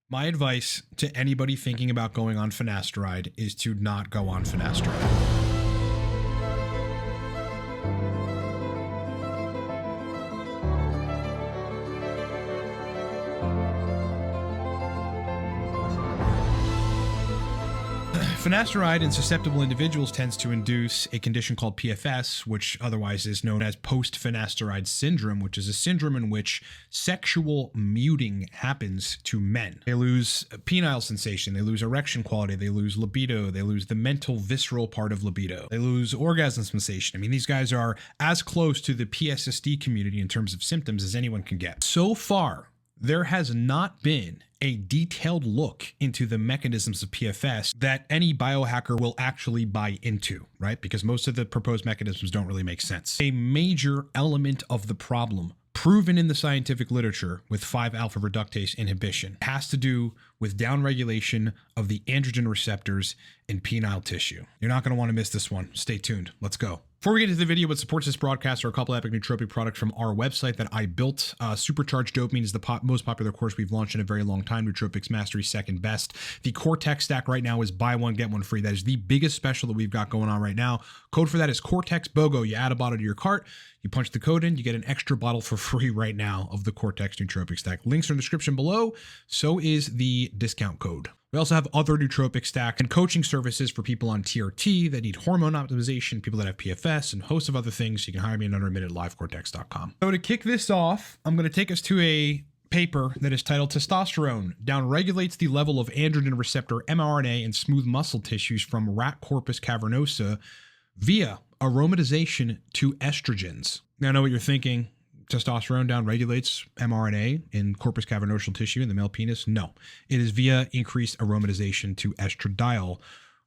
My advice to anybody thinking about going on Finasteride is to not go on Finasteride. Finasteride in susceptible individuals tends to induce a condition called PFS, which otherwise is known as post-finasteride syndrome, which is a syndrome in which sexual muting happens to men. They lose penile sensation, they lose erection quality, they lose libido, they lose the mental visceral part of libido, they lose orgasm sensation. I mean, these guys are as close to the PSSD community in terms of symptoms as anyone can get. So far, there has not been a detailed look into the mechanisms of PFS that any biohacker will actually buy into, right? Because most of the proposed mechanisms don't really make sense. A major element of the problem proven in the scientific literature with 5-alpha reductase inhibition has to do with downregulation of the androgen receptors in penile tissue. You're not going to want to miss this one. Stay tuned. Let's go. Before we get into the video, what supports this broadcast are a couple epic nootropic products from our website that I built. Supercharged Dopamine is the most popular course we've launched in a very long time. Nootropics Mastery second best. The Cortex Stack right now is buy one, get one free. That is the biggest special that we've got going on right now. Code for that is cortexbogo. You add a bottle to your cart, you punch the code in, you get an extra bottle for free right now of the Cortex Nootropic Stack. Links are in the description below. So is the discount code. We also have other nootropic stack and coaching services for people on TRT that need hormone optimization, people that have PFS, and a host of other things. You can hire me at under a minute at livecortex.com. So to kick this off, I'm going to take us to a paper that is titled Testosterone Downregulates the Level of Androgen Receptor mRNA in Smooth Muscle Tissues from Rat Corpus cavernosa via aromatization to estrogens. Now I know what you're thinking. Testosterone downregulates mRNA in corpus cavernosal tissue in the male penis? No, it is via increased aromatization to estradiol,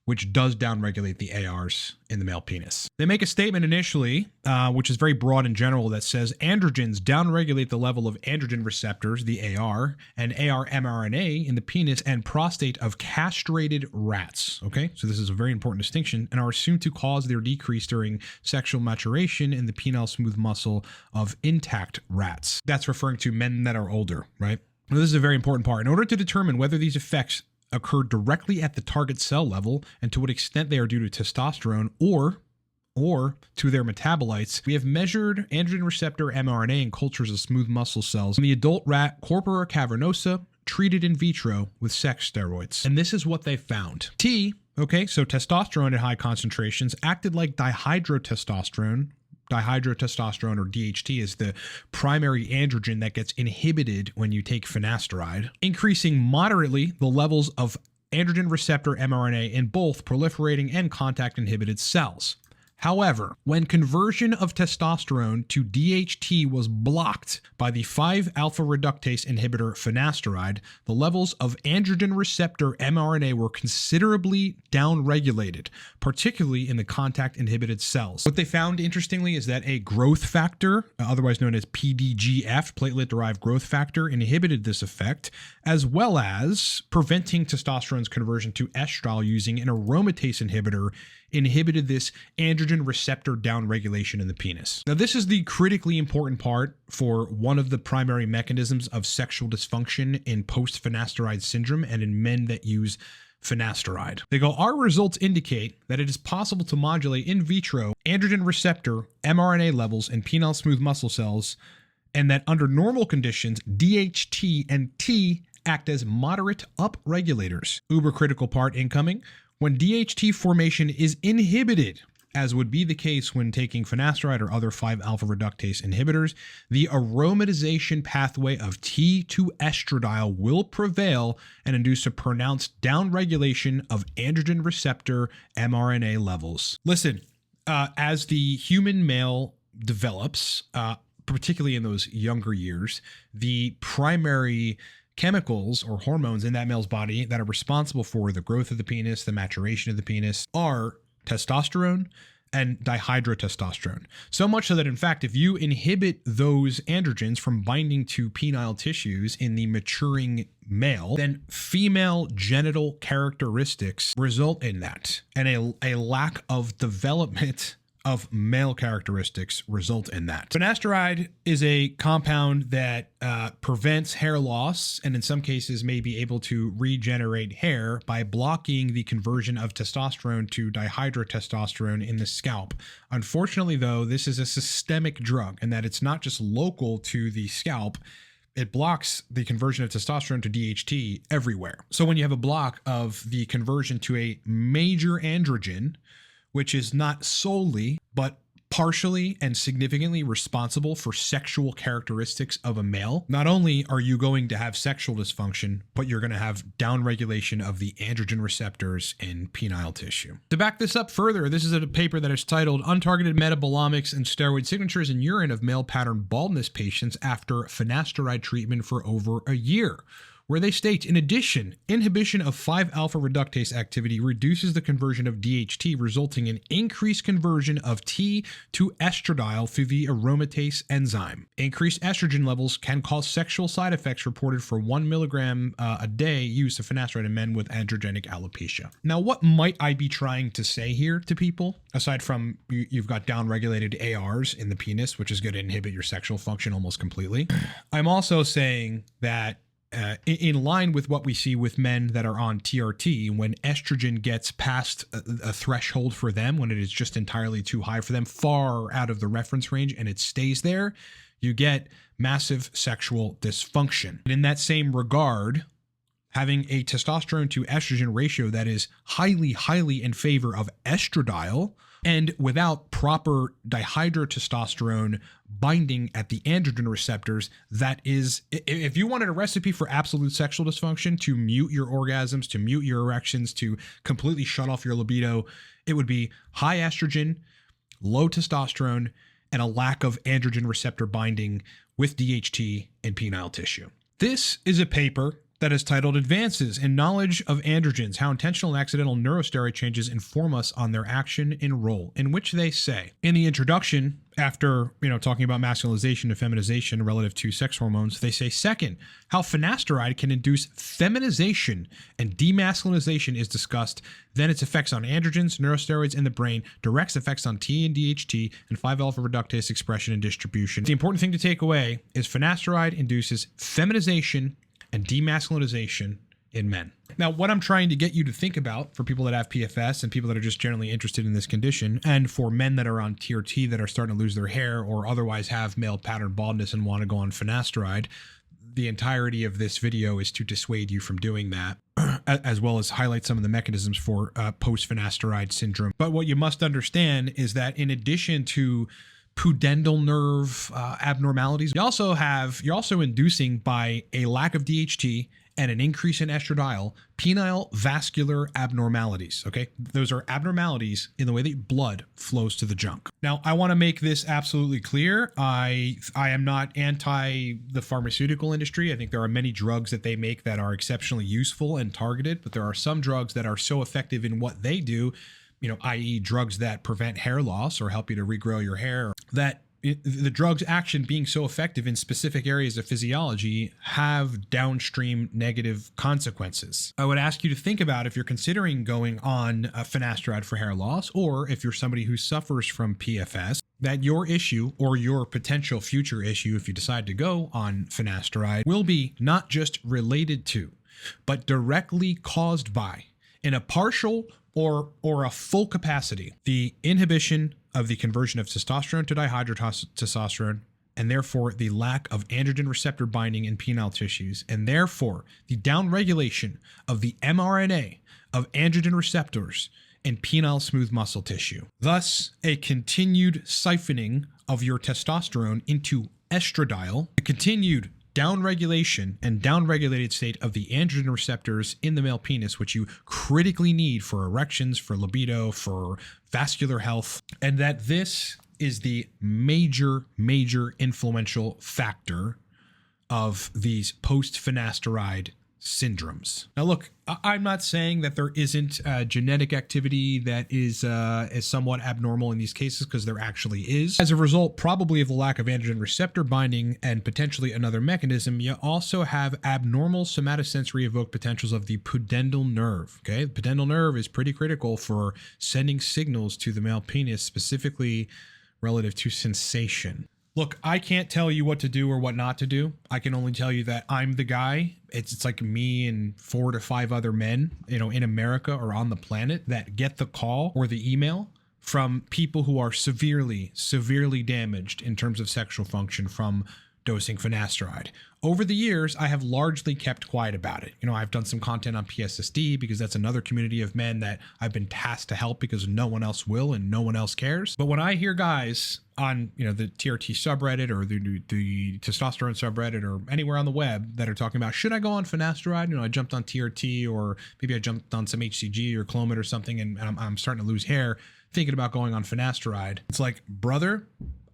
which does downregulate the ARs in the male penis. They make a statement initially, which is very broad in general, that says androgens downregulate the level of androgen receptors, the AR, and AR mRNA in the penis and prostate of castrated rats. Okay, so this is a very important distinction, and are assumed to cause their decrease during sexual maturation in the penile smooth muscle of intact rats. That's referring to men that are older, right? Now, this is a very important part. In order to determine whether these effects occur directly at the target cell level and to what extent they are due to testosterone or to their metabolites, we have measured androgen receptor mRNA in cultures of smooth muscle cells in the adult rat Corpora cavernosa treated in vitro with sex steroids. And this is what they found. Okay, so testosterone at high concentrations acted like dihydrotestosterone. Dihydrotestosterone, or DHT, is the primary androgen that gets inhibited when you take finasteride, increasing moderately the levels of androgen receptor mRNA in both proliferating and contact inhibited cells. However, when conversion of testosterone to DHT was blocked by the 5-alpha reductase inhibitor finasteride, the levels of androgen receptor mRNA were considerably downregulated, particularly in the contact inhibited cells. What they found, interestingly, is that a growth factor, otherwise known as PDGF, platelet-derived growth factor, inhibited this effect, as well as preventing testosterone's conversion to estradiol using an aromatase inhibitor inhibited this androgen receptor downregulation in the penis. Now, this is the critically important part for one of the primary mechanisms of sexual dysfunction in post-finasteride syndrome and in men that use finasteride. They go, our results indicate that it is possible to modulate in vitro androgen receptor mRNA levels in penile smooth muscle cells, and that under normal conditions, DHT and T act as moderate upregulators. Uber critical part incoming. When DHT formation is inhibited, as would be the case when taking finasteride or other 5-alpha reductase inhibitors, the aromatization pathway of T to estradiol will prevail and induce a pronounced downregulation of androgen receptor mRNA levels. Listen, as the human male develops, particularly in those younger years, the primary chemicals or hormones in that male's body that are responsible for the growth of the penis, the maturation of the penis, are testosterone and dihydrotestosterone. So much so that, in fact, if you inhibit those androgens from binding to penile tissues in the maturing male, then female genital characteristics result in that, and a lack of development of male characteristics result in that. Finasteride is a compound that prevents hair loss and in some cases may be able to regenerate hair by blocking the conversion of testosterone to dihydrotestosterone in the scalp. Unfortunately, though, this is a systemic drug and that it's not just local to the scalp. It blocks the conversion of testosterone to DHT everywhere. So when you have a block of the conversion to a major androgen, which is not solely, but partially and significantly responsible for sexual characteristics of a male, not only are you going to have sexual dysfunction, but you're going to have downregulation of the androgen receptors in penile tissue. To back this up further, this is a paper that is titled Untargeted Metabolomics and Steroid Signatures in Urine of Male Pattern Baldness Patients After Finasteride Treatment for Over a Year, where they state, in addition, inhibition of 5-alpha reductase activity reduces the conversion of DHT, resulting in increased conversion of T to estradiol through the aromatase enzyme. Increased estrogen levels can cause sexual side effects reported for 1 milligram a day use of finasteride in men with androgenic alopecia. Now, what might I be trying to say here to people? Aside from you've got downregulated ARs in the penis, which is going to inhibit your sexual function almost completely. I'm also saying that in line with what we see with men that are on TRT, when estrogen gets past a threshold for them, when it is just entirely too high for them, far out of the reference range, and it stays there, you get massive sexual dysfunction. And in that same regard, having a testosterone to estrogen ratio that is highly, highly in favor of estradiol, and without proper dihydrotestosterone binding at the androgen receptors, that is, if you wanted a recipe for absolute sexual dysfunction, to mute your orgasms, to mute your erections, to completely shut off your libido, it would be high estrogen, low testosterone, and a lack of androgen receptor binding with DHT in penile tissue. This is a paper that is titled Advances in Knowledge of Androgens, How Intentional and Accidental Neurosteroid Changes Inform Us on Their Action and Role, in which they say, in the introduction, after talking about masculinization and feminization relative to sex hormones, they say, second, how finasteride can induce feminization and demasculinization is discussed, then its effects on androgens, neurosteroids in the brain, direct effects on T and DHT, and 5-alpha reductase expression and distribution. The important thing to take away is finasteride induces feminization and demasculinization in men. Now, what I'm trying to get you to think about for people that have PFS and people that are just generally interested in this condition, and for men that are on TRT that are starting to lose their hair or otherwise have male pattern baldness and want to go on finasteride, the entirety of this video is to dissuade you from doing that, as well as highlight some of the mechanisms for post-finasteride syndrome. But what you must understand is that in addition to pudendal nerve abnormalities, you're also inducing, by a lack of DHT and an increase in estradiol, penile vascular abnormalities. Okay, those are abnormalities in the way that blood flows to the junk. Now, I want to make this absolutely clear. I am not anti the pharmaceutical industry. I think there are many drugs that they make that are exceptionally useful and targeted, but there are some drugs that are so effective in what they do, i.e. drugs that prevent hair loss or help you to regrow your hair, that the drug's action being so effective in specific areas of physiology have downstream negative consequences. I would ask you to think about, if you're considering going on finasteride for hair loss, or if you're somebody who suffers from PFS, that your issue or your potential future issue, if you decide to go on finasteride, will be not just related to, but directly caused by, in a partial or a full capacity, the inhibition of the conversion of testosterone to dihydrotestosterone, and therefore the lack of androgen receptor binding in penile tissues, and therefore the downregulation of the mRNA of androgen receptors in penile smooth muscle tissue. Thus, a continued siphoning of your testosterone into estradiol, a continued downregulation and downregulated state of the androgen receptors in the male penis, which you critically need for erections, for libido, for vascular health, and that this is the major influential factor of these post-finasteride syndromes. Now look, I'm not saying that there isn't genetic activity that is somewhat abnormal in these cases, because there actually is. As a result, probably of the lack of androgen receptor binding and potentially another mechanism, you also have abnormal somatosensory evoked potentials of the pudendal nerve. Okay, the pudendal nerve is pretty critical for sending signals to the male penis, specifically relative to sensation. Look, I can't tell you what to do or what not to do. I can only tell you that I'm the guy. It's like me and 4 to 5 other men, in America or on the planet that get the call or the email from people who are severely, severely damaged in terms of sexual function from dosing finasteride. Over the years, I have largely kept quiet about it. I've done some content on PSSD because that's another community of men that I've been tasked to help because no one else will and no one else cares. But when I hear guys on, the TRT subreddit or the testosterone subreddit or anywhere on the web that are talking about, should I go on finasteride? I jumped on TRT, or maybe I jumped on some HCG or Clomid or something, and I'm starting to lose hair thinking about going on finasteride. It's like, brother,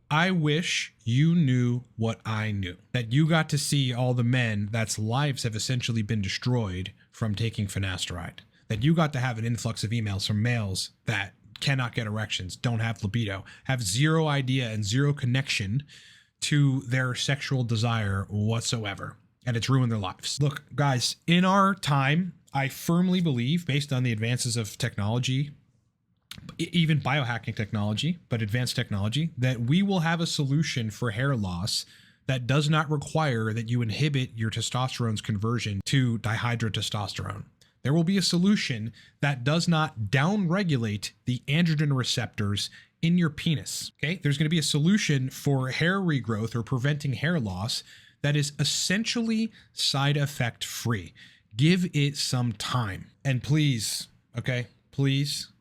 I wish you knew what I knew, that you got to see all the men that's lives have essentially been destroyed from taking finasteride, that you got to have an influx of emails from males that cannot get erections, don't have libido, have zero idea and zero connection to their sexual desire whatsoever, and it's ruined their lives. Look, guys, in our time, I firmly believe, based on the advances of technology, even biohacking technology, but advanced technology, that we will have a solution for hair loss that does not require that you inhibit your testosterone's conversion to dihydrotestosterone. There will be a solution that does not downregulate the androgen receptors in your penis. Okay, there's going to be a solution for hair regrowth or preventing hair loss that is essentially side effect free. Give it some time. And please, okay, please,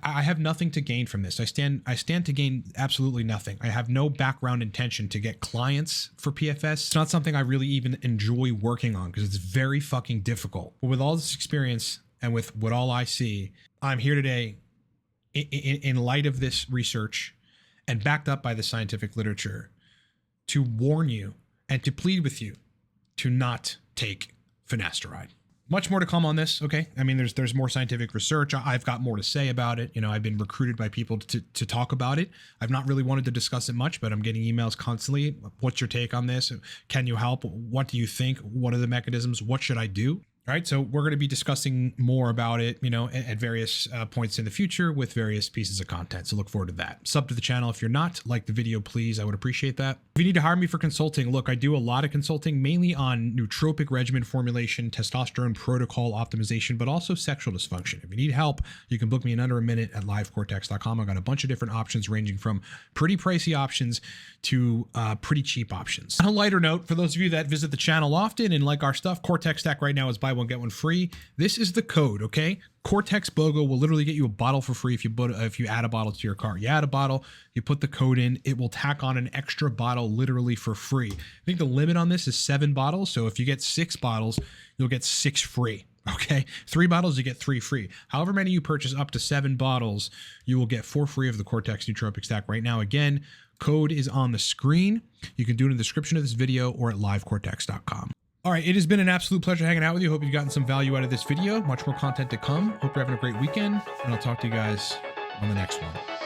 I have nothing to gain from this. I stand to gain absolutely nothing. I have no background intention to get clients for PFS. It's not something I really even enjoy working on because it's very fucking difficult. But with all this experience and with what all I see, I'm here today in light of this research and backed up by the scientific literature to warn you and to plead with you to not take finasteride. Much more to come on this, okay? I mean, there's more scientific research. I've got more to say about it. I've been recruited by people to talk about it. I've not really wanted to discuss it much, but I'm getting emails constantly. What's your take on this? Can you help? What do you think? What are the mechanisms? What should I do? All right, so we're going to be discussing more about it, at various points in the future with various pieces of content. So look forward to that. Sub to the channel if you're not. Like the video, please. I would appreciate that. If you need to hire me for consulting, look, I do a lot of consulting, mainly on nootropic regimen formulation, testosterone protocol optimization, but also sexual dysfunction. If you need help, you can book me in under a minute at livecortex.com. I've got a bunch of different options ranging from pretty pricey options to pretty cheap options. On a lighter note, for those of you that visit the channel often and like our stuff, Cortex Stack right now is buy one, get one free. This is the code, okay? CortexboGo will literally get you a bottle for free if you add a bottle to your cart. You add a bottle, you put the code in, it will tack on an extra bottle literally for free. I think the limit on this is 7 bottles. So if you get 6 bottles, you'll get 6 free. Okay, 3 bottles, you get 3 free. However many you purchase up to 7 bottles, you will get 4 free of the Cortex Nootropic Stack right now. Again, code is on the screen. You can do it in the description of this video or at livecortex.com. All right, it has been an absolute pleasure hanging out with you. Hope you've gotten some value out of this video. Much more content to come. Hope you're having a great weekend, and I'll talk to you guys on the next one.